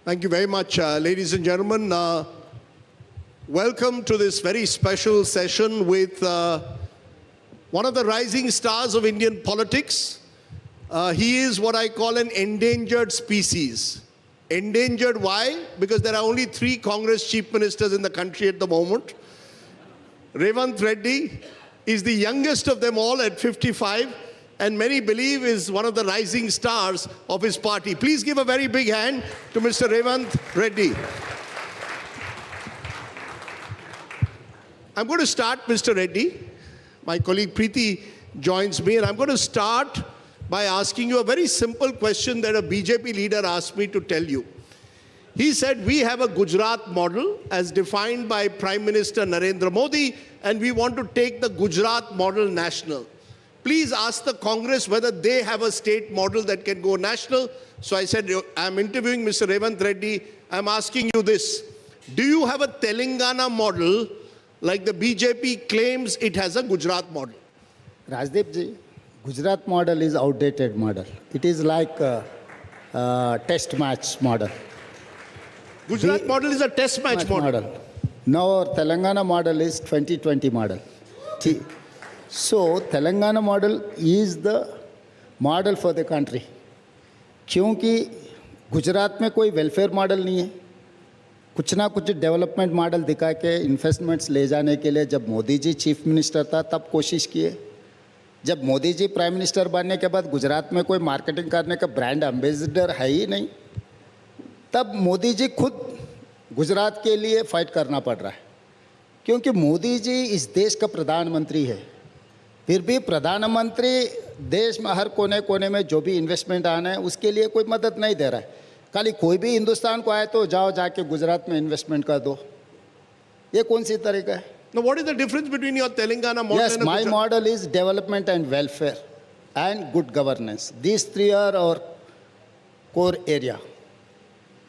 Thank you very much, ladies and gentlemen. Welcome to this very special session with one of the rising stars of Indian politics. He is what I call an endangered species. Endangered, why? Because there are only 3 Congress chief ministers in the country at the moment. Revanth Reddy is the youngest of them all at 55, and many believe is one of the rising stars of his party. Please give a very big hand to Mr. Revanth Reddy. I'm going to start, Mr. Reddy. My colleague Preeti joins me, and I'm going to start by asking you a very simple question that a BJP leader asked me to tell you. He said, we have a Gujarat model as defined by Prime Minister Narendra Modi, and we want to take the Gujarat model national. Please ask the Congress whether they have a state model that can go national. So I said, I'm interviewing Mr. Revanth Reddy. I'm asking you this. Do you have a Telangana model like the BJP claims it has a Gujarat model? Rajdeep ji, Gujarat model is outdated model. It is like a test match model. Gujarat model is a test match model. Now our Telangana model is 2020 model. So Telangana model is the model for the country. क्योंकि गुजरात में कोई welfare model नहीं है, कुछ ना कुछ development model दिखा के इन्वेस्टमेंट्स ले जाने के लिए जब मोदी जी चीफ मिनिस्टर था तब कोशिश किए. जब मोदी जी प्राइम मिनिस्टर बनने के बाद गुजरात में कोई मार्केटिंग करने का ब्रांड एम्बेसडर है ही नहीं, तब मोदी जी खुद गुजरात के लिए फाइट करना पड़ रहा है. क्योंकि मोदी जी इस देश का प्रधानमंत्री है, फिर भी प्रधानमंत्री देश में हर कोने कोने में जो भी इन्वेस्टमेंट आना है उसके लिए कोई मदद नहीं दे रहा है. खाली कोई भी हिंदुस्तान को आए तो जाओ जाके गुजरात में इन्वेस्टमेंट कर दो. ये कौन सी तरीका है? Now, what is the difference between your Telangana model Yes, and my Gujarat? model is development and welfare and good governance. These 3 are our core area.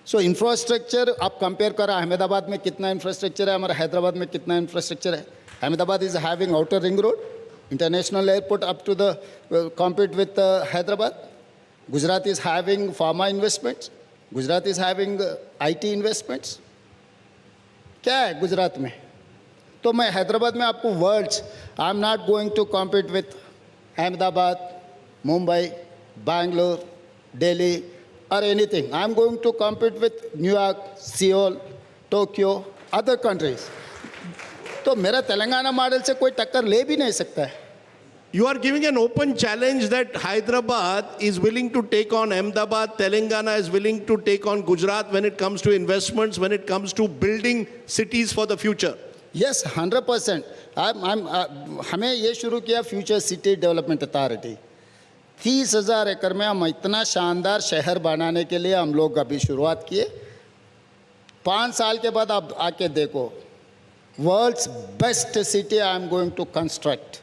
So infrastructure आप कंपेयर करो, अहमदाबाद में कितना इंफ्रास्ट्रक्चर है, हमारा हैदराबाद में कितना इंफ्रास्ट्रक्चर है. Ahmedabad is having outer ring road, international airport up to the compete with Hyderabad. Gujarat is having pharma investments. Gujarat is having IT investments. क्या है गुजरात में? तो मैं हैदराबाद में आपको words, I am not going to compete with Ahmedabad, Mumbai, Bangalore, Delhi और anything. I am going to compete with New York, Seoul, Tokyo, other countries. तो मेरा तेलंगाना मॉडल से कोई टक्कर ले भी नहीं सकता है. You are giving an open challenge that Hyderabad is willing to take on Ahmedabad, Telangana is willing to take on Gujarat when it comes to investments, when it comes to building cities for the future. Yes, 100%. हमें ये शुरू किया future city development authority. 30,000 एकड़ में हम इतना शानदार शहर बनाने के लिए हम लोग अभी शुरुआत किए. 5 साल के बाद आप आके देखो, world's best city I am going to construct.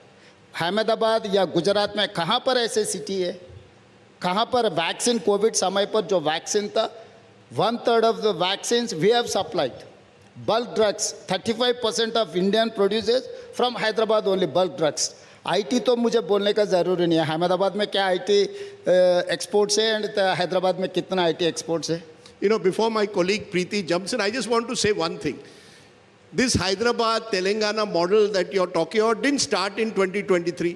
Ahmedabad या गुजरात में कहाँ पर ऐसे सिटी है? कहाँ पर वैक्सीन, कोविड समय पर जो वैक्सीन था, 1/3 of the vaccine we have supplied. Bulk drugs, 35% of Indian produces from Hyderabad only, bulk drugs. IT तो मुझे बोलने का ज़रूरी नहीं है. अहमदाबाद में क्या IT एक्सपोर्ट्स है एंड हैदराबाद में कितना IT एक्सपोर्ट्स है? You know, before my colleague Preeti jumps in, I just want to say one thing. This Hyderabad, Telangana model that you're talking about didn't start in 2023.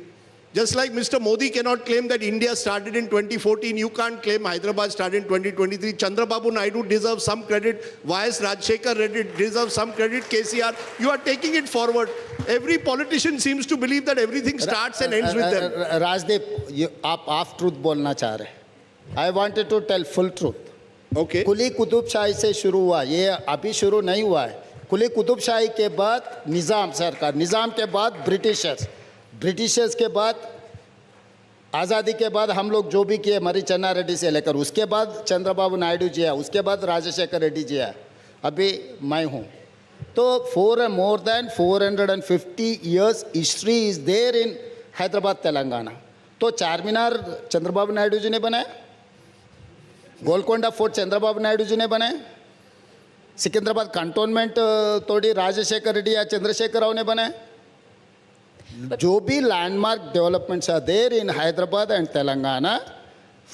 Just like Mr. Modi cannot claim that India started in 2014, you can't claim Hyderabad started in 2023. Chandrababu Naidu deserves some credit. YS Rajshekar Reddy deserves some credit. KCR, you are taking it forward. Every politician seems to believe that everything starts and ends with them. Rajdeep, आप half truth बोलना चाह रहे हैं. I wanted to tell full truth. Okay. कुली कुतुबशाही से शुरू हुआ, ये अभी शुरू नहीं हुआ है. कुली कुतुबशाही के बाद निज़ाम सरकार, निज़ाम के बाद ब्रिटिशर्स के बाद आज़ादी के बाद हम लोग जो भी किए, मरी चन्ना रेड्डी से लेकर, उसके बाद चंद्रबाबू नायडू जी आया, उसके बाद राजशेखर रेड्डी जी आया, अभी मैं हूँ. तो for more than 450 years history is there in Hyderabad Telangana. तो चार मीनार चंद्रबाबू नायडू जी ने बनाया, गोलकोंडा फोर्ट चंद्रबाबू नायडू जी ने बनाया, सिकंदराबाद कंटोनमेंट तोड़ी राजशेखर रेड्डी या चंद्रशेखर राव ने बनाया. जो भी landmark developments are there in Hyderabad and Telangana,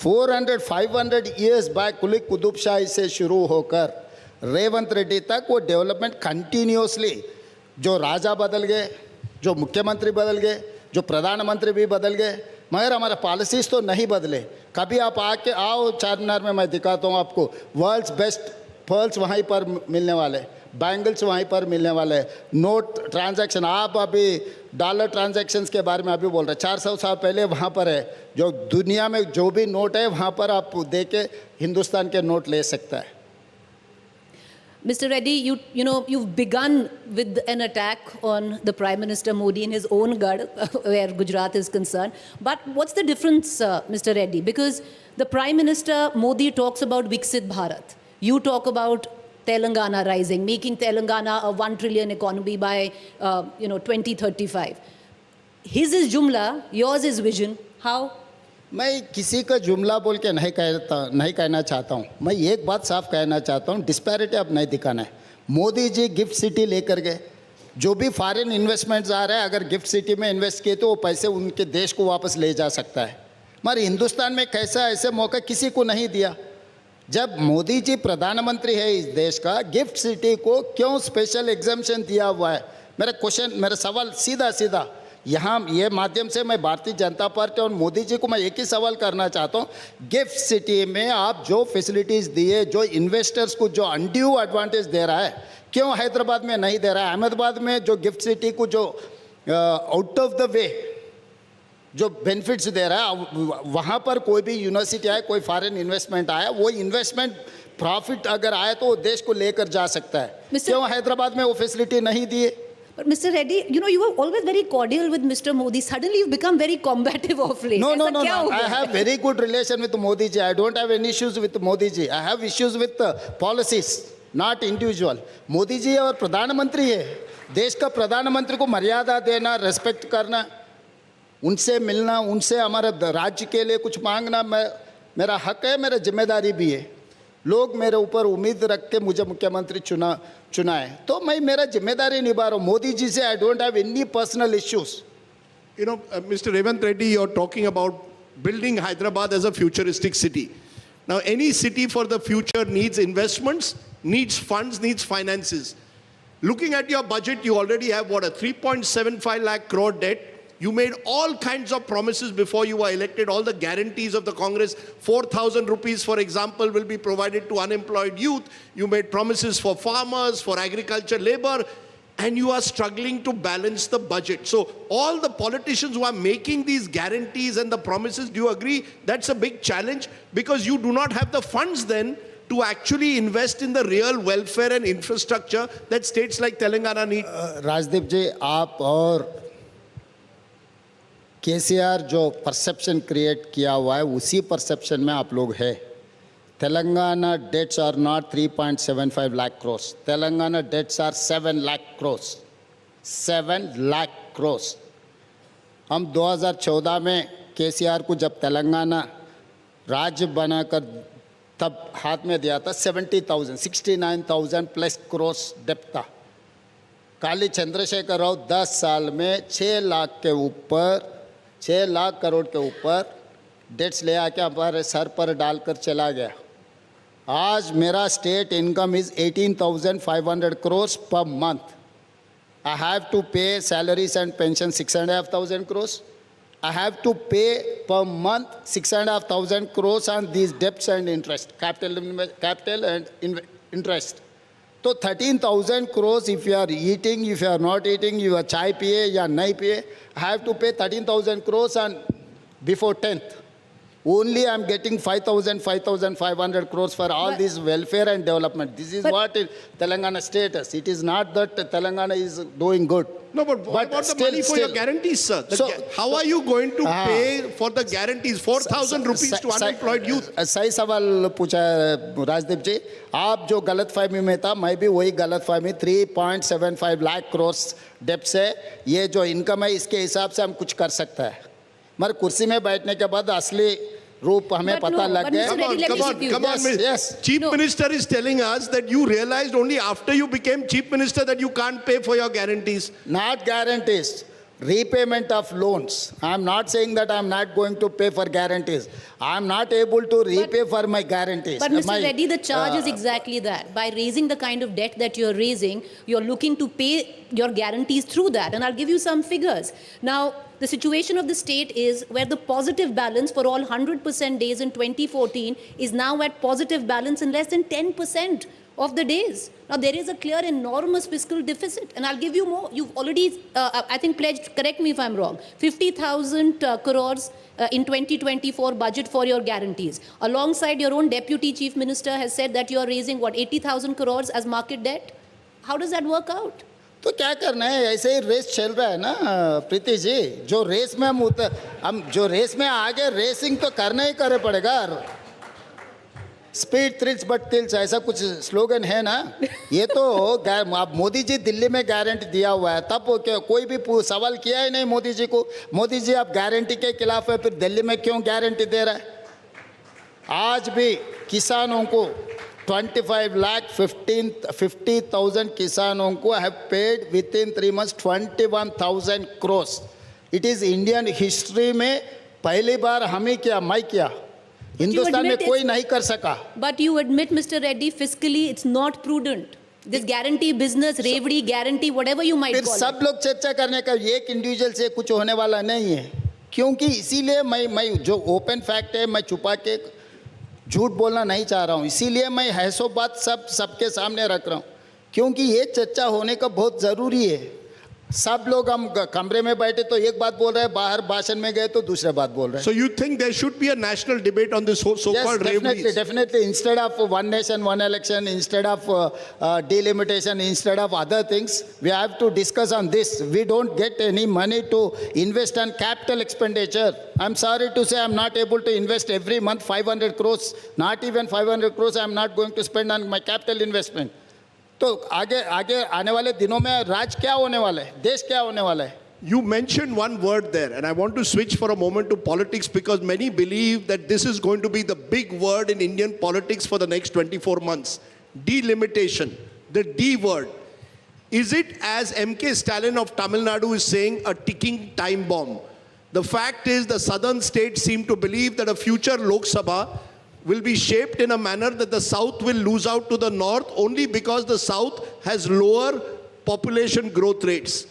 400-500 years back Quli Qutub Shahi से शुरू होकर रेवंत रेड्डी तक वो डेवलपमेंट कंटिन्यूसली, जो राजा बदल गए, जो मुख्यमंत्री बदल गए, जो प्रधानमंत्री भी बदल गए, मगर हमारे पॉलिसीज़ तो नहीं बदले। कभी आप आके आओ चारमीनार में, मैं दिखाता हूँ आपको, वर्ल्ड्स बेस्ट पर्ल्स वहीं पर मिलने वाले, बैंगल्स वहीं पर मिलने वाले, नोट ट्रांजैक्शन, आप अभी डॉलर ट्रांजैक्शंस के बारे में अभी बोल रहे हैं, 400 साल पहले वहाँ पर है, जो दुनिया में जो भी नोट है वहाँ पर आप दे के हिंदुस्तान के नोट ले सकता है। Mr. Reddy, you've begun with an attack on the Prime Minister Modi in his own Garh, where Gujarat is concerned. But what's the difference, Mr. Reddy? Because the Prime Minister Modi talks about Viksit Bharat. You talk about Telangana rising, making Telangana a 1 trillion economy by 2035. His is Jumla, yours is vision. How? मैं किसी का जुमला बोल के नहीं कहना चाहता हूँ। मैं एक बात साफ कहना चाहता हूँ, डिस्पैरिटी अब नहीं दिखाना है। मोदी जी गिफ्ट सिटी लेकर गए, जो भी फॉरेन इन्वेस्टमेंट्स आ रहे हैं, अगर गिफ्ट सिटी में इन्वेस्ट किए तो वो पैसे उनके देश को वापस ले जा सकता है। मगर हिंदुस्तान में कैसा ऐसे मौका किसी को नहीं दिया। जब मोदी जी प्रधानमंत्री है इस देश का, गिफ्ट सिटी को क्यों स्पेशल एग्जाम्पशन दिया हुआ है? मेरा सवाल सीधा सीधा यहाँ ये माध्यम से मैं भारतीय जनता पार्टी और मोदी जी को मैं एक ही सवाल करना चाहता हूँ, गिफ्ट सिटी में आप जो फैसिलिटीज़ दिए, जो इन्वेस्टर्स को जो अनड्यू एडवांटेज दे रहा है, क्यों हैदराबाद में नहीं दे रहा है? अहमदाबाद में जो गिफ्ट सिटी को जो आउट ऑफ द वे जो बेनिफिट्स दे रहा है, वहाँ पर कोई भी यूनिवर्सिटी आए, कोई फॉरेन इन्वेस्टमेंट आया, वो इन्वेस्टमेंट प्रॉफिट अगर आए तो वो देश को लेकर जा सकता है। क्यों हैदराबाद में वो फैसिलिटी नहीं दिए? But Mr. Reddy, you were always very cordial with Mr. Modi. Suddenly you've become very combative of late. No. क्या हो I गया? have very good relation with Modi ji. I don't have any issues with Modi ji. I have issues with policies, not individual. Modi ji और प्रधानमंत्री है, देश का प्रधानमंत्री को मर्यादा देना, रेस्पेक्ट करना, उनसे मिलना, उनसे हमारे राज्य के लिए कुछ मांगना मेरा हक है, मेरा जिम्मेदारी भी है। लोग मेरे ऊपर उम्मीद रख के मुझे मुख्यमंत्री चुना है, तो मैं मेरा जिम्मेदारी निभा रहा हूँ। मोदी जी से I don't have any personal issues. Mr. Revant Reddy, you're talking about building Hyderabad as a futuristic city. Now, any city for the future needs investments, needs funds, needs finances. Looking at your budget, you already have a 3.75 lakh crore debt. You made all kinds of promises before you were elected, all the guarantees of the Congress. 4,000 rupees, for example, will be provided to unemployed youth. You made promises for farmers, for agriculture labor, and you are struggling to balance the budget. So all the politicians who are making these guarantees and the promises, do you agree that's a big challenge? Because you do not have the funds then to actually invest in the real welfare and infrastructure that states like Telangana need. Rajdeep ji, आप और केसीआर जो perception create किया हुआ है, उसी perception में आप लोग हैं। Telangana debts are not 3.75 lakh crores, Telangana debts are 7 lakh crores, 7 lakh crores. हम 2014 में केसीआर को जब तेलंगाना राज्य बनाकर तब हाथ में दिया था, 69,000 प्लस क्रोर्स डेप्थ था। काली चंद्रशेखर राव 10 साल में 6 लाख करोड़ के ऊपर डेट्स ले आके हमारे सर पर डालकर चला गया। आज मेरा state income is 18,500 crores per month. I have to pay salaries and pension 6,500 crores. I have to pay per month 6,500 crores on these debts and interest, capital and interest. So 13,000 crores if you are eating, if you are not eating, you are chai piye ya nahi piye, I have to pay 13,000 crores on before 10th. Only I am getting 5,500 crores for all this welfare and development. This is what is Telangana status. It is not that Telangana is doing good. No, but what about the money for your guarantees, sir? How are you going to pay for the guarantees? 4,000 rupees to unemployed youth. सही सवाल पूछा है राजदीप जी। आप जो गलतफहमी में था, मैं भी वही गलतफहमी। 3.75 लाख crores डेप्ट से ये जो इनकम है, इसके हिसाब से हम कुछ कर सकता है, मगर कुर्सी में बैठने के बाद असली रूप हमें पता लग गया। Come on, yes. Chief Minister is telling us that you realized only after you became Chief Minister that you can't pay for your guarantees. Not guarantees. repayment of loans. I am not saying that I am not going to pay for guarantees. I am not able to repay for my guarantees. But Mr. My, Reddy, the charge is exactly that. By raising the kind of debt that you're raising, you're looking to pay your guarantees through that. And I'll give you some figures. Now, the situation of the state is where the positive balance for all 100% days in 2014 is now at positive balance in less than 10% of the days. Now, there is a clear, enormous fiscal deficit. And I'll give you more. You've already, I think, pledged, correct me if I'm wrong, 50,000 crores in 2024 budget for your guarantees. Alongside, your own deputy chief minister has said that you're raising, what, 80,000 crores as market debt? How does that work out? तो क्या करना है, ऐसे ही race चल रहा है ना प्रीति जी. जो रेस में हम जो रेस में आगे रेसिंग तो करना ही करे पड़ेगा. स्पीड थ्रिल्स बट टिल्स ऐसा कुछ स्लोगन है ना. ये तो आप मोदी जी दिल्ली में गारंटी दिया हुआ है, तब कोई भी सवाल किया ही नहीं मोदी जी को. मोदी जी आप गारंटी के खिलाफ है, फिर दिल्ली में क्यों गारंटी दे रहा है. आज भी किसानों को 50,000 किसानों को have paid with in 3 months 21,000 crores. It is Indian history में पहली बार हमें किया, मैं किया. हिंदुस्तान में कोई नहीं कर सका. But you admit, Mr. Reddy, fiscally it's not prudent. This guarantee business, रेवड़ी guarantee, whatever you might फिर call सब it. लोग चर्चा करने का, एक इंडिविजुअल से कुछ होने वाला नहीं है. क्योंकि इसीलिए मैं जो ओपन फैक्ट है, मैं छुपा के झूठ बोलना नहीं चाह रहा हूँ. इसीलिए मैं हैसो बात सबके सामने रख रहा हूँ, क्योंकि ये चर्चा होने का बहुत ज़रूरी है. सब लोग हम कमरे में बैठे तो एक बात बोल रहे हैं, बाहर भाषण में गए तो दूसरे बात बोल रहे हैं. So you think there should be a national debate on this so-called Yes, revenues? definitely. Instead of one nation, one election, instead of delimitation, instead of other things, we have to discuss on this. We don't get any money to invest on capital expenditure. I'm sorry to say I'm not able to invest every month 500 crores, not even 500 crores I'm not going to spend on my capital investment. तो आगे आने वाले दिनों में राज क्या होने वाला है, देश क्या होने वाला है. You mentioned one word there, and I want to switch for a moment to politics because many believe that this is going to be the big word in Indian politics for the next 24 months. Delimitation, the D word. Is it, as MK Stalin of Tamil Nadu is saying, a ticking time bomb? The fact is the southern states seem to believe that a future Lok Sabha will be shaped in a manner that the south will lose out to the north only because the south has lower population growth rates.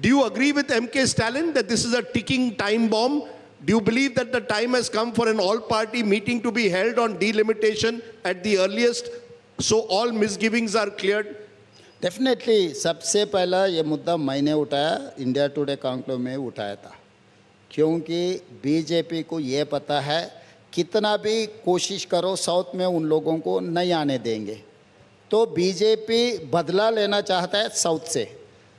Do you agree with MK Stalin that this is a ticking time bomb? Do you believe that the time has come for an all-party meeting to be held on delimitation at the earliest so all misgivings are cleared? Definitely सबसे पहला ये मुद्दा मैंने उठाया, India today conclave में उठाया था, क्योंकि बीजेपी को ये पता है कितना भी कोशिश करो साउथ में उन लोगों को नहीं आने देंगे. तो बीजेपी बदला लेना चाहता है साउथ से.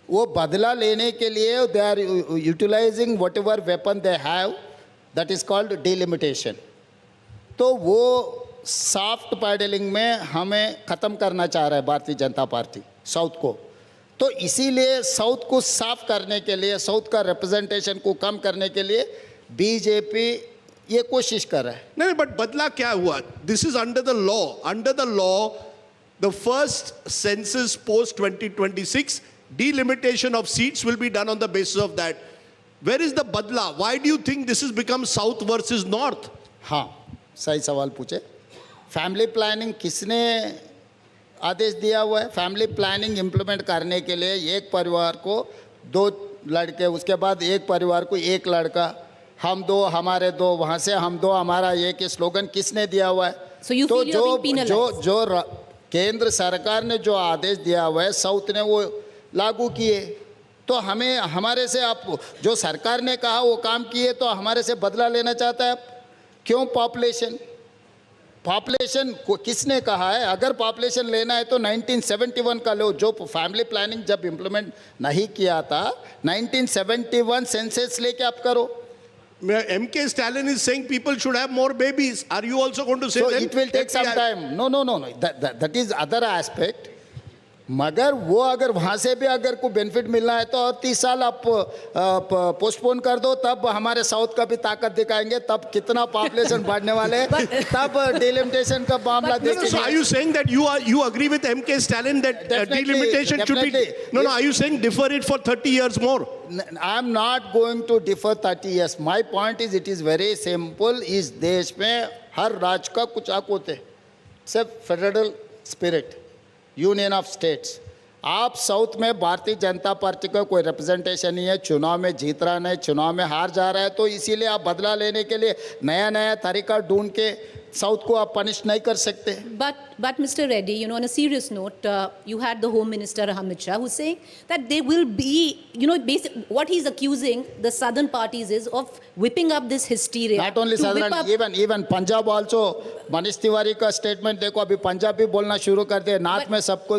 वो बदला लेने के लिए they are utilising whatever weapon they have, that is called delimitation. तो वो सॉफ्ट पैडलिंग में हमें ख़त्म करना चाह रहा है भारतीय जनता पार्टी साउथ को. तो इसीलिए साउथ को साफ करने के लिए, साउथ का रिप्रेजेंटेशन को कम करने के लिए बीजेपी ये कोशिश कर रहा है. नहीं, बट बदला क्या हुआ? This is under the law. Under the law, the first census post 2026, delimitation of seats will be done on the basis of that. Where is the badla? Why do you think this has become south versus north? हाँ, सही सवाल पूछे. Family planning किसने आदेश दिया हुआ है? Family planning implement करने के लिए एक परिवार को 2 लड़के, उसके बाद एक परिवार को 1 लड़का, हम 2 हमारे 2, वहाँ से हम 2 हमारा 1, ये स्लोगन किसने दिया हुआ है? So you तो feel you're being penalized? जो केंद्र सरकार ने जो आदेश दिया हुआ है साउथ ने वो लागू किए. तो हमें हमारे से आप जो सरकार ने कहा वो काम किए, तो हमारे से बदला लेना चाहता है. क्यों? पॉपुलेशन को किसने कहा है? अगर पॉपुलेशन लेना है तो 1971 का लो, जो फैमिली प्लानिंग जब इम्प्लीमेंट नहीं किया था 1971 सेंसस लेके आप करो. MK Stalin is saying people should have more babies. Are you also going to say So that? it will take some time. No. That is other aspect. मगर वो अगर वहाँ से भी अगर को बेनिफिट मिलना है तो और 30 साल आप पोस्टपोन कर दो, तब हमारे साउथ का भी ताकत दिखाएंगे, तब कितना पॉपुलेशन बढ़ने वाले हैं, तब डिलिमिटेशन का मामला No, no, so are you saying that you agree with MK Stalin that Definitely, delimitation should be... definitely. No, are you saying defer it for 30 years more? I am not going to defer 30 years. My point is, it is very simple. इस देश में हर राज्य का कुछ हक होते हैं, सिर्फ federal spirit, union of states. आप साउथ में भारतीय जनता पार्टी का कोई रिप्रेजेंटेशन नहीं है, चुनाव में जीत रहा नहीं, चुनाव में हार जा रहा है, तो इसीलिए आप बदला लेने के लिए नया नया तरीका ढूंढ के साउथ को आप पनिश नहीं कर सकते। But Mr. Reddy, you know, on a serious note, you had the Home Minister Amit Shah who's saying that there will be, you know, what he's accusing the southern parties is of whipping up this hysteria. Not only to whip southern, up- even Punjab also. Manish Tiwari का statement देखो, अभी पंजाब भी बोलना शुरू कर दिया, north में सबको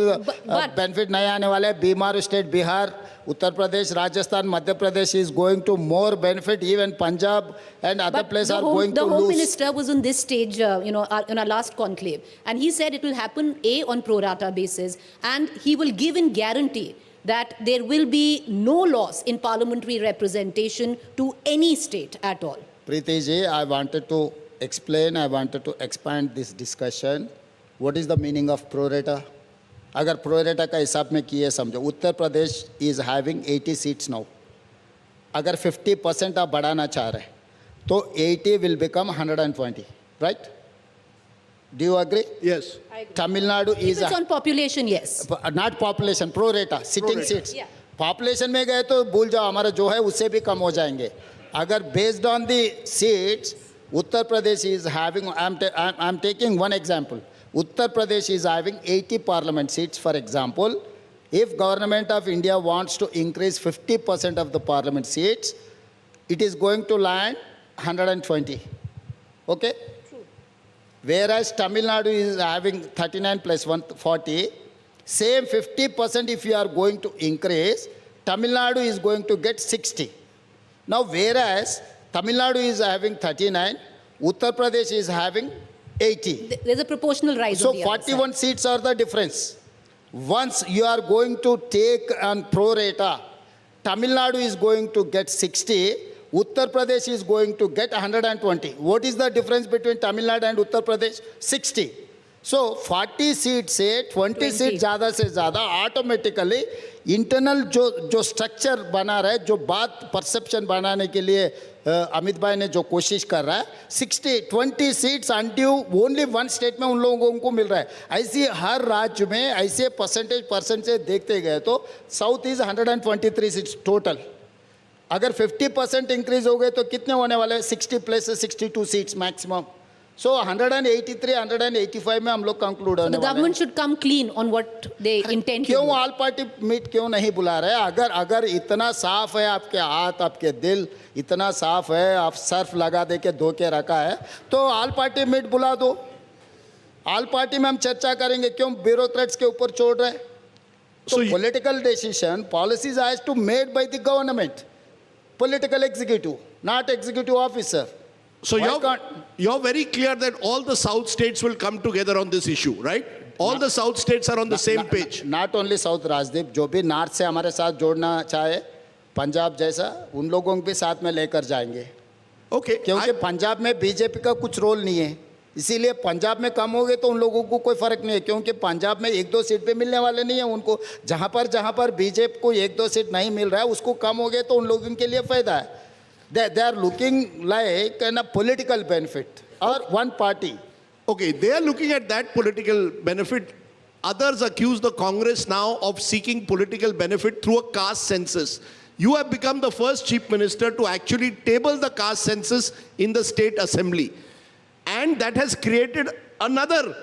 बेनिफिट नहीं आने वाला है। बीमार state Bihar, Uttar Pradesh, Rajasthan, Madhya Pradesh is going to more benefit. Even Punjab and other But places the are home, going the to Home lose. Minister was on this stage, you know, in our last conclave, and he said it will happen on pro rata basis, and he will give in guarantee that there will be no loss in parliamentary representation to any state at all. Preeti ji, I wanted to explain, I wanted to expand this discussion. What is the meaning of pro rata? अगर pro rata का हिसाब में किए समझो, Uttar Pradesh is having 80 seats now. अगर 50% आप बढ़ाना चाह रहे हैं, तो 80 will become 120, right? Do you agree? Yes. Tamil Nadu If is it's on population, yes. not population, pro rata, sitting rata. seats. Yeah. Population में गए तो भूल जाओ, हमारा जो है उससे भी कम हो जाएंगे। अगर based on the seats, Uttar Pradesh is having, I'm taking one example. Uttar Pradesh is having 80 parliament seats, for example. If government of India wants to increase 50% of the parliament seats, it is going to land 120. Okay? True. Whereas Tamil Nadu is having 39 plus 140, same 50% if you are going to increase, Tamil Nadu is going to get 60. Now, whereas Tamil Nadu is having 39, Uttar Pradesh is having 80. There's a proportional rise. So on the other side. 41 seats are the difference. Once you are going to take on pro rata, Tamil Nadu is going to get 60, Uttar Pradesh is going to get 120. What is the difference between Tamil Nadu and Uttar Pradesh? 60. So 40 seats से 20 seat ज़्यादा से ज़्यादा automatically internal जो structure बना रहा है, जो बात परसेप्शन बनाने के लिए अमित भाई ने जो कोशिश कर रहा है, 20 seats undue only one state में उन लोगों को मिल रहा है। ऐसी हर राज्य में ऐसे परसेंट से देखते गए तो साउथ इज 123 सीट्स टोटल। अगर 50% इंक्रीज हो गए तो कितने होने वाले हैं? 60 प्लस 62 सीट्स मैक्सिमम। So 183, 185 में हम लोग कंक्लूड होने So the government should come clean on what they intend to क्यों do. ऑल पार्टी मीट क्यों नहीं बुला रहे? अगर इतना साफ है आपके हाथ, आपके दिल इतना साफ है, आप सर्फ लगा दे के धो के रखा है, तो ऑल पार्टी मीट बुला दो। ऑल पार्टी में हम चर्चा करेंगे, क्यों ब्यूरोक्रेट्स के ऊपर छोड़ रहे? So तो political decision, policies has to made by the government, political executive, not executive officer. So you're very clear that all the South states will come together on this issue, right? All the South states are on the same page. Not only south Rajdeep, जो भी north से हमारे साथ जोड़ना चाहे, पंजाब जैसा, उन लोगों को भी साथ में लेकर जाएंगे। Okay. क्योंकि पंजाब में बीजेपी का कुछ रोल नहीं है, इसीलिए पंजाब में कम हो गए तो उन लोगों को कोई फर्क नहीं है, क्योंकि पंजाब में 1-2 सीट पे मिलने वाले नहीं है उनको। जहाँ पर बीजेपी को 1-2 सीट नहीं मिल रहा है, उसको कम हो गए तो उन लोगों के लिए फायदा है। They are looking like a political benefit or one party. Okay, they are looking at that political benefit. Others accuse the Congress now of seeking political benefit through a caste census. You have become the first chief minister to actually table the caste census in the state assembly. And that has created another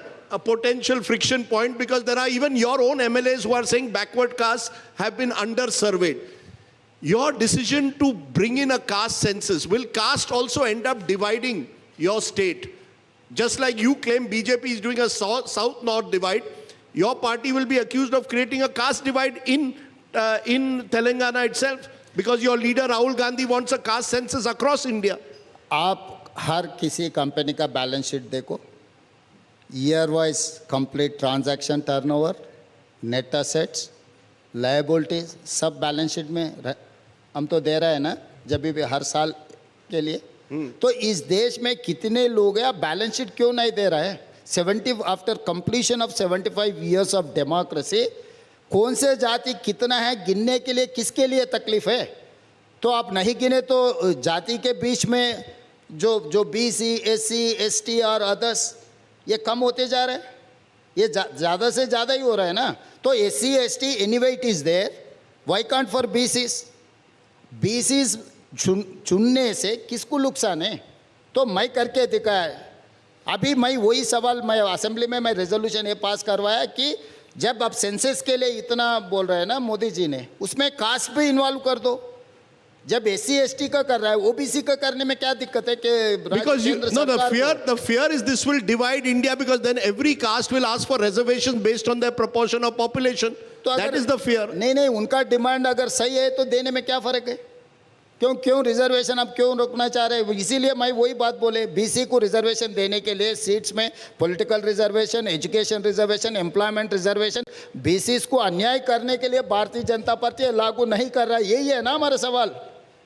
potential friction point, because there are even your own MLAs who are saying backward castes have been under-surveyed. Your decision to bring in a caste census, will caste also end up dividing your state? Just like you claim BJP is doing a south-north divide, your party will be accused of creating a caste divide in Telangana itself, because your leader Rahul Gandhi wants a caste census across India. आप हर किसी company का balance sheet देखो, year wise complete transaction turnover, net assets, liabilities सब balance sheet में हम तो दे रहे हैं ना, जब भी हर साल के लिए। तो इस देश में कितने लोग हैं, आप बैलेंस शीट क्यों नहीं दे रहे हैं? 70 after completion of 75 years of democracy, कौन से जाति कितना है गिनने के लिए किसके लिए तकलीफ है? तो आप नहीं गिने तो जाति के बीच में जो BC, SC, ST और अदर्स ये कम होते जा रहे हैं, ये ज़्यादा से ज़्यादा ही हो रहा है ना। तो SC, ST anyway it is there, why can't for BCs? BCs चुनने से किसको नुकसान है? तो मैं करके दिखाया। अभी मैं वही सवाल, मैं असेंबली में मैं रेजोल्यूशन ये पास करवाया कि जब आप सेंसस के लिए इतना बोल रहे हैं ना मोदी जी ने, उसमें कास्ट भी इन्वॉल्व कर दो। जब SC, ST का कर रहा है, OBC का करने में क्या दिक्कत है? कि because the fear is this will divide India, because then every caste will ask for reservations based on their proportion of population. तो That is the fear. नहीं, उनका डिमांड अगर सही है तो देने में क्या फ़र्क है? क्यों रिजर्वेशन आप क्यों रोकना चाह रहे हैं? इसीलिए मैं वही बात बोले, BC को रिजर्वेशन देने के लिए सीट्स में political reservation, education reservation, employment reservation, BCs को अन्याय करने के लिए भारतीय जनता पार्टी लागू नहीं कर रहा है। यही है ना हमारा सवाल,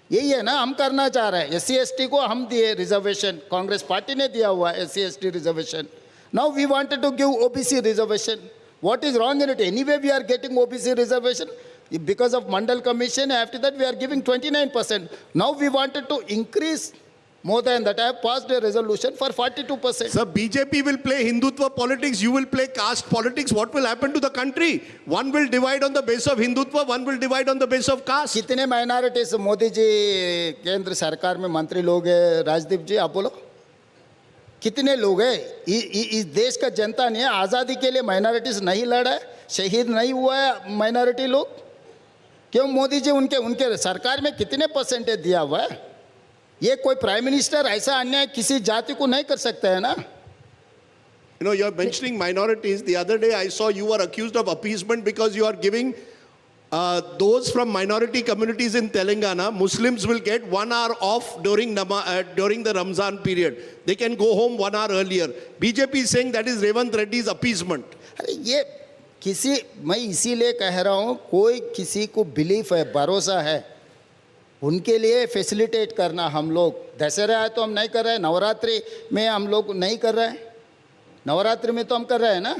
यही है ना हम करना चाह रहे हैं। SC, ST को हम दिए रिजर्वेशन, कांग्रेस पार्टी ने दिया हुआ SC, ST reservation. Now we wanted to give OBC reservation. What is wrong in it? Anyway we are getting OBC reservation because of Mandal Commission. After that we are giving 29%. Now we wanted to increase more than that. I have passed a resolution for 42%. So BJP will play Hindutva politics, you will play caste politics. What will happen to the country? One will divide on the base of Hindutva, one will divide on the base of caste. कितने minorities Modi ji केंद्र सरकार में मंत्री लोग हैं? राजदीप जी आप बोलो, कितने लोग हैं? इस देश का जनता ने आज़ादी के लिए माइनॉरिटीज नहीं लड़ा है, शहीद नहीं हुआ है माइनॉरिटी लोग? क्यों मोदी जी उनके सरकार में कितने परसेंटेज दिया हुआ है? ये कोई प्राइम मिनिस्टर ऐसा अन्याय किसी जाति को नहीं कर सकता है ना। You know, you're mentioning minorities. The other day I saw you were accused of appeasement because you are giving those from minority communities in Telangana, Muslims will get 1 hour off during the Ramzan period. They can go home 1 hour earlier. BJP is saying that is Revant Reddy's appeasement. अरे ये मैं इसीलिए कह रहा हूँ, कोई किसी को बिलीफ है, भरोसा है, उनके लिए फैसिलिटेट करना। हम लोग दशहरा है तो हम नहीं कर रहे हैं, नवरात्रि में हम लोग नहीं कर रहे हैं, नवरात्रि में तो हम कर रहे हैं ना।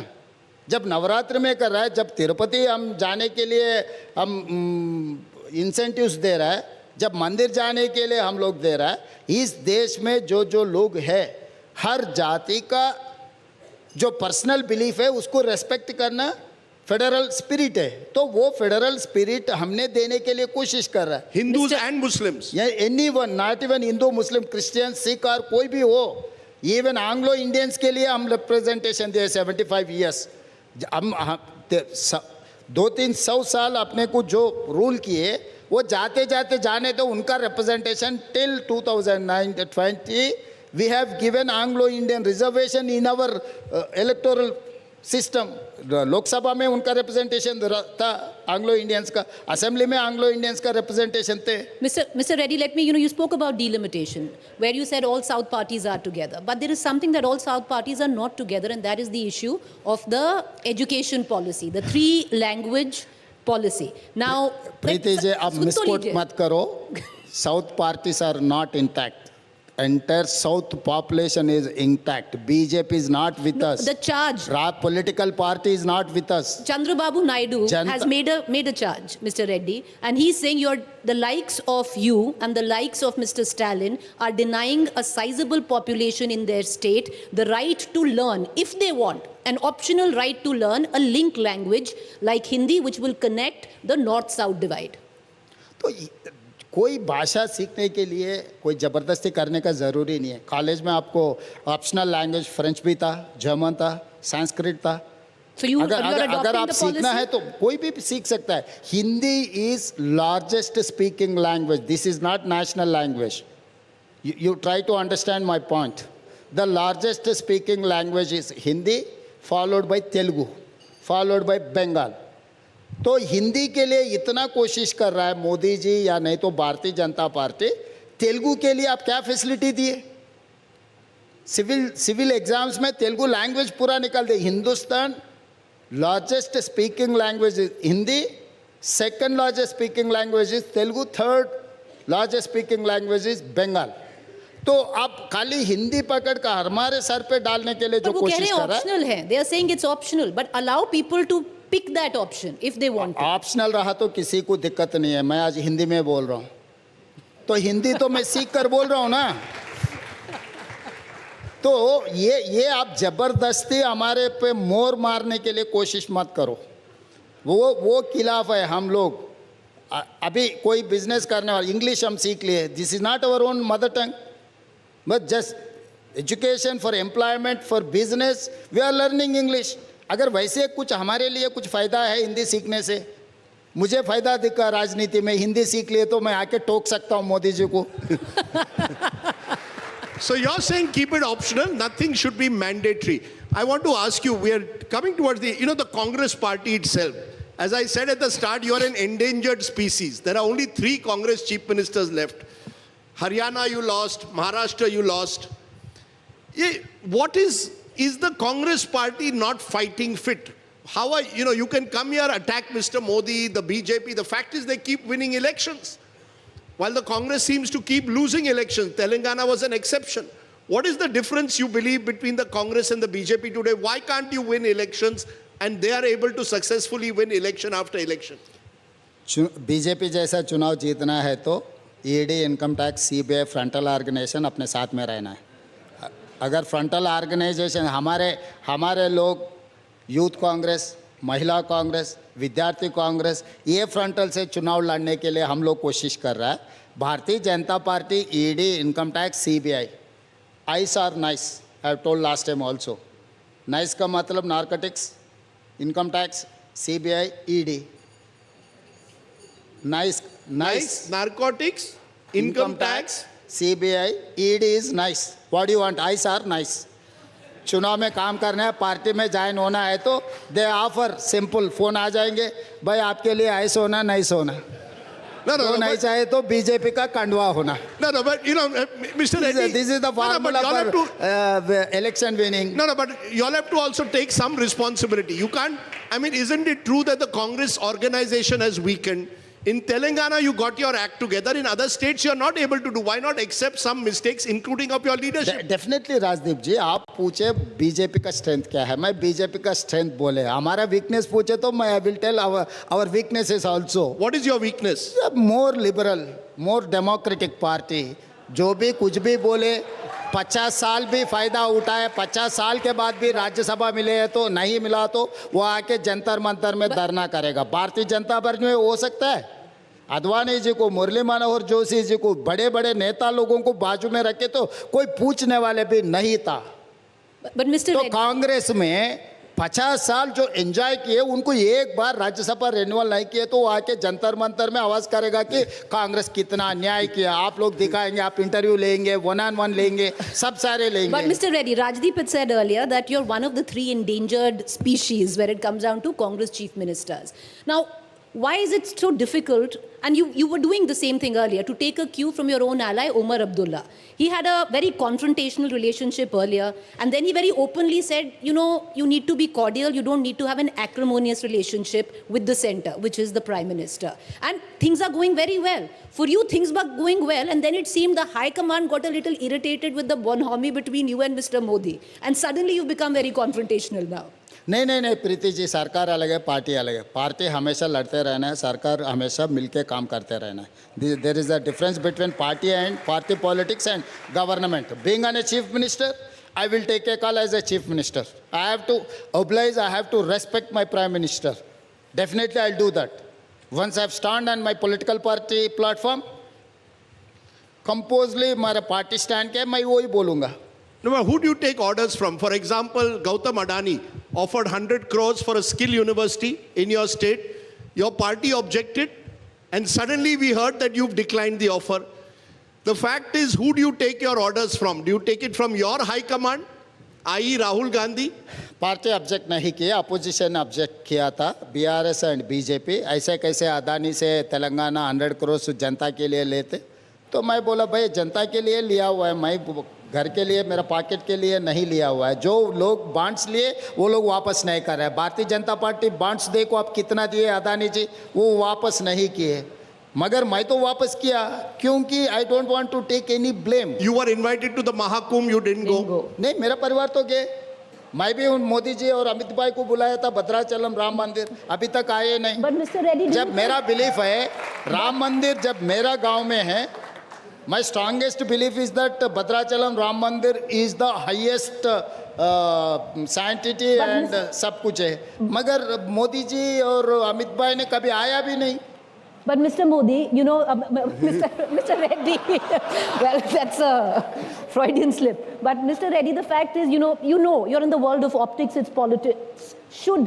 जब नवरात्रि में कर रहा है, जब तिरुपति हम जाने के लिए हम इंसेंटिव्स दे रहा है, जब मंदिर जाने के लिए हम लोग दे रहा है, इस देश में जो लोग हैं, हर जाति का जो पर्सनल बिलीफ है उसको रेस्पेक्ट करना फेडरल स्पिरिट है। तो वो फेडरल स्पिरिट हमने देने के लिए कोशिश कर रहा है। Hindus and Muslims, anyone, not even Hindu, Muslim, Christian, Sikh और कोई भी हो, इवन एंग्लो इंडियंस के लिए हम रिप्रेजेंटेशन दिए 75 ईयर्स। हम 200-300 साल अपने को जो रूल किए वो जाते जाते जाने तो उनका representation till 2020 we have given Anglo Indian reservation in our electoral system. Lok Sabha में उनका रिप्रेजेंटेशन था एंग्लो इंडियंस का, असेंबली में एंग्लो इंडियंस का रिप्रेजेंटेशन थे। Mr. Reddy, let me, you spoke about delimitation, where you said all South parties are together. But there is something that all South parties are not together, and that is the issue of the education policy, the 3-language policy. Now, Preeti ji आप misquote मत करो, South parties are not intact. Entire South population is intact. BJP is not with us. The charge. Political party is not with us. Chandrababu Naidu has made a charge, Mr. Reddy, and he's saying the likes of you and the likes of Mr. Stalin are denying a sizable population in their state the right to learn, if they want, an optional right to learn a link language like Hindi, which will connect the North-South divide. तो कोई भाषा सीखने के लिए कोई ज़बरदस्ती करने का ज़रूरी नहीं है। कॉलेज में आपको ऑप्शनल लैंग्वेज फ्रेंच भी था, जर्मन था, संस्कृत था। अगर आप सीखना है तो कोई भी सीख सकता है। Hindi is largest speaking language, this is not national language. You try to understand my point. The largest speaking language is Hindi, followed by Telugu, followed by Bengal. तो हिंदी के लिए इतना कोशिश कर रहा है मोदी जी या नहीं तो भारतीय जनता पार्टी, तेलुगु के लिए आप क्या फैसिलिटी दिए? सिविल एग्जाम्स में तेलुगु लैंग्वेज पूरा निकाल दे। Hindustan Largest speaking language is Hindi, second largest speaking language is Telugu, third largest speaking language is Bengal. तो आप खाली हिंदी पकड़ कर हमारे सर पे डालने के लिए जो But वो कह रहे कोशिश हैं कर रहा है, ऑप्शनल है. They are saying it's optional, but allow people to pick that option if they want to. Optional रहा तो किसी को दिक्कत नहीं है. मैं आज हिंदी में बोल रहा हूँ, तो हिंदी तो मैं सीख कर बोल रहा हूँ ना. तो ये आप जबरदस्ती हमारे पे मोर मारने के लिए कोशिश मत करो. वो खिलाफ है हम लोग. अभी कोई बिजनेस करने वाला इंग्लिश हम सीख लिए, this is not our own mother tongue, but just education for employment for business we are learning English. अगर वैसे कुछ हमारे लिए कुछ फ़ायदा है हिंदी सीखने से, मुझे फ़ायदा दिखा राजनीति में, हिंदी सीख लिए तो मैं आके टोक सकता हूँ मोदी जी को. So you're saying keep it optional, nothing should be mandatory. I want to ask you, we are coming towards the Congress party itself. As I said at the start, you are an endangered species. There are only 3 Congress chief ministers left. Haryana you lost, Maharashtra you lost. What is the Congress party not fighting fit? How are, you can come here, attack Mr. Modi, the BJP. The fact is they keep winning elections. While the Congress seems to keep losing elections. Telangana was an exception. What is the difference you believe between the Congress and the BJP today? Why can't you win elections and they are able to successfully win election after election? BJP जैसा चुनाव जीतना है तो ED, income tax, CBI, frontal organisation अपने साथ में रहना है. अगर फ्रंटल ऑर्गेनाइजेशन हमारे लोग यूथ कांग्रेस, महिला कांग्रेस, विद्यार्थी कांग्रेस, ये फ्रंटल से चुनाव लड़ने के लिए हम लोग कोशिश कर रहा है. Bharatiya Janata Party, ED, income tax, CBI, ICE are NICE. I have told last time also. NICE का मतलब narcotics, income tax, CBI, ED. NICE Narcotics, income tax. CBI, ED is NICE. What you want? ICE are NICE. चुनाव में काम करना है, party में join होना है तो दे ऑफर सिंपल, फोन आ जाएंगे, भाई आपके लिए आइस होना, नाइस होना. No, नहीं चाहे तो बीजेपी का कंडवा होना. No, but Mr. Reddy, This is the formula for election winning. No, but you all have to also take some responsibility. You can't, isn't it true that the Congress organization has weakened? In Telangana, you got your act together. In other states, you're not able to do. Why not accept some mistakes, including of your leadership? Definitely Rajdeep ji, आप पूछे BJP का strength क्या है, मैं BJP का strength बोले. हमारा weakness पूछे तो मैं I will tell our weaknesses also. What is your weakness? More liberal, more democratic party. जो भी कुछ भी बोले, 50 साल भी फ़ायदा उठाए, 50 साल के बाद भी राज्यसभा मिले है तो नहीं मिला तो वो आके जंतर मंतर में धरना करेगा. भारतीय जनता पार्टी में हो सकता है. अडवाणी जी को, मुरली मनोहर जोशी जी को, बड़े बड़े नेता लोगों को बाजू में रखे तो कोई पूछने वाले भी नहीं था. But Mr. तो Reddy, कांग्रेस में 50 साल जो एंजॉय किए, उनको एक बार राज्यसभा रिन्यूअल नहीं किए तो वो आके जंतर मंतर में आवाज करेगा कि कांग्रेस कितना अन्याय किया. आप लोग दिखाएंगे, आप इंटरव्यू लेंगे, 1-on-1 लेंगे, सब सारे लेंगे. But Mr. Reddy, Rajdeep had said earlier that you're one of the 3 endangered species when it comes down to Congress chief ministers. Now, why is it so difficult? And you were doing the same thing earlier, to take a cue from your own ally, Omar Abdullah. He had a very confrontational relationship earlier, and then he very openly said, you need to be cordial, you don't need to have an acrimonious relationship with the center, which is the Prime Minister. And things are going very well. For you, things were going well, and then it seemed the High Command got a little irritated with the bonhomie between you and Mr. Modi. And suddenly you've become very confrontational now. नहीं प्रीति जी, सरकार अलग है, party अलग है. Party हमेशा लड़ते रहना है, सरकार हमेशा मिलके काम करते रहना है. There is a difference between party and party politics and government. Being an chief minister, I will take a call as a chief minister. I have to oblige, I have to respect my prime minister. Definitely I'll do that. Once I've stand on my political party platform, composedly मेरा party stand के मैं वही बोलूँगा. No, but who do you take orders from? For example, Gautam Adani offered 100 crores for a skill university in your state. Your party objected, and suddenly we heard that you've declined the offer. The fact is, who do you take your orders from? Do you take it from your high command, i.e. Rahul Gandhi? Party object नहीं किया, opposition object किया था, BRS and BJP. ऐसे कैसे अदानी से तेलंगाना 100 करोड़ जनता के लिए लेते. तो मैं बोला भाई जनता के लिए लिया हुआ है, मैं घर के लिए, मेरा पॉकेट के लिए नहीं लिया हुआ है। जो लोग बॉन्ड्स लिए वो लोग वापस नहीं कर रहे हैं। भारतीय जनता पार्टी बॉन्ड्स देखो आप कितना दिए अदानी जी, वो वापस नहीं किए, मगर मैं तो वापस किया क्योंकि I don't want to take any blame. You were invited to the Mahakumbh, you didn't Didn't go. go. नहीं, मेरा परिवार तो गए, मैं भी उन मोदी जी और अमित भाई को बुलाया था भद्राचलम राम मंदिर, अभी तक आए नहीं। But Mr. Reddy, जब didn't- मेरा बिलीफ है राम मंदिर जब मेरा गांव में है, my strongest belief is that Bhadrachalam Ram Mandir is the highest sanctity But and सब कुछ है, मगर मोदी जी और अमित भाई ने कभी आया भी नहीं। But Mr. Modi, you know, Mr. Reddy, well, that's a Freudian slip. But Mr. Reddy, the fact is, you're in the world of optics, it's politics. Should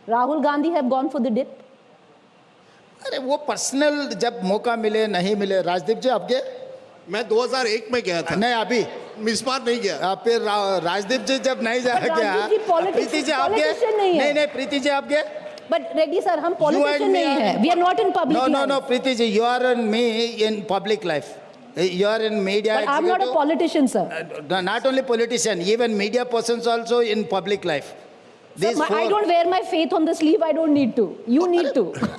Rahul Gandhi have gone for the dip? अरे वो personal जब मौका मिले नहीं मिले। राजदीप जी आप गए? मैं 2001 में गया था, नहीं अभी इस बार नहीं गया। फिर राजदीप जी जब नहीं जा But गया, राजदीप जी प्रीति जी आप गए? politician नहीं है। नहीं प्रीति जी आप गए? But Reddy sir, हम You and politician me नहीं are- है. We are not in public No, life. no, Preeti ji, you are and me in public life. You are in media. But I'm not a executive. politician, sir. Not only politician, even media persons also in public life. These I four- don't wear my faith on the sleeve. I don't need to. You need to.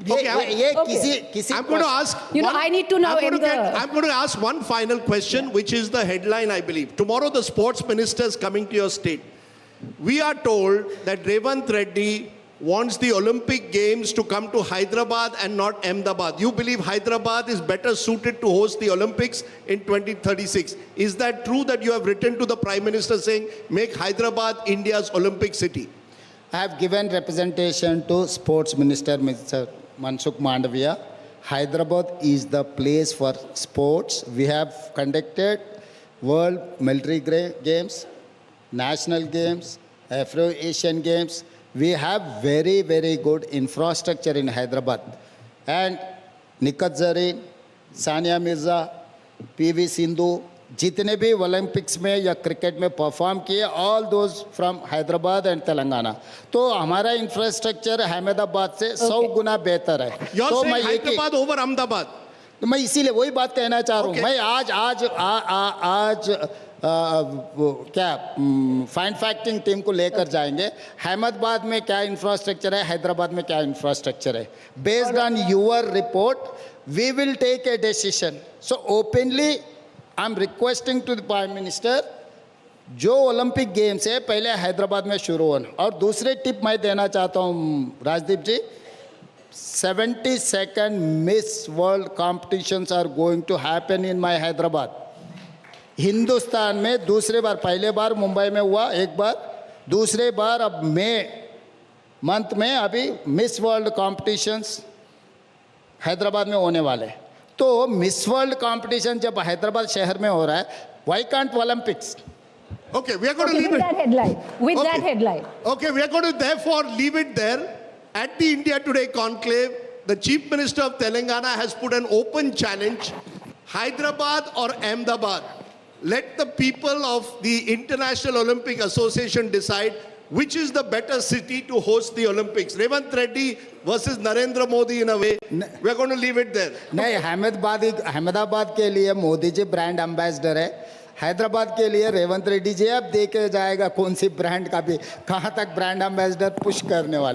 Okay, ये Okay. किसी I'm going to ask. I need to now I'm going to, end I'm going to ask one final question, which is the headline, I believe. Tomorrow, the sports minister is coming to your state. We are told that Revant Reddy wants the Olympic Games to come to Hyderabad and not Ahmedabad. You believe Hyderabad is better suited to host the Olympics in 2036. Is that true that you have written to the Prime Minister saying, make Hyderabad India's Olympic city? I have given representation to Sports Minister Mr. Mansukh Mandavia. Hyderabad is the place for sports. We have conducted World Military Games, National Games, Afro-Asian Games. We have very, very good infrastructure in Hyderabad. And Nikat Zareen, Sania Mirza, PV Sindhu, जितने भी Olympics में या cricket में perform किए, all those from Hyderabad and Telangana. तो हमारा infrastructure Ahmedabad से 100 गुना बेहतर है। You're तो saying मैं ये कि- Hyderabad over Ahmedabad. तो मैं इसीलिए वही बात कहना चाह रहा हूँ। Okay. मैं आज क्या फाइन फैक्टिंग टीम को लेकर जाएंगे, अहमदाबाद में क्या इंफ्रास्ट्रक्चर है, हैदराबाद में क्या इंफ्रास्ट्रक्चर है। Based on your report we will take a decision. So openly I am requesting to the prime minister, जो ओलंपिक गेम्स है पहले हैदराबाद में शुरू होना। और दूसरे टिप मैं देना चाहता हूँ Rajdeep ji, 72nd Miss World competitions are going to happen in my Hyderabad. Hindustan में दूसरे बार, पहले बार मुंबई में हुआ एक बार, दूसरे बार अब मई मंथ में अभी मिस वर्ल्ड कॉम्पिटिशन्स हैदराबाद में होने वाले। तो मिस वर्ल्ड कॉम्पिटिशन जब हैदराबाद शहर में हो रहा है, why can't Olympics? Okay, we are going to Okay, leave with it. that headline. With Okay. that headline. Okay, we are going to therefore leave it there. At the India Today conclave, the Chief Minister of Telangana has put an open challenge, Hyderabad or Ahmedabad. Let the people of the International Olympic Association decide which is the better city to host the Olympics. Revant Reddy versus Narendra Modi in a way. We are going to leave it there. नहीं, अहमदाबाद के लिए Modi ji brand ambassador है, हैदराबाद के लिए रेवंत रेड्डी जी अब देखे जाएगा कौन सी ब्रांड का भी कहाँ तक ब्रांड एम्बेसडर पुश करने वाले।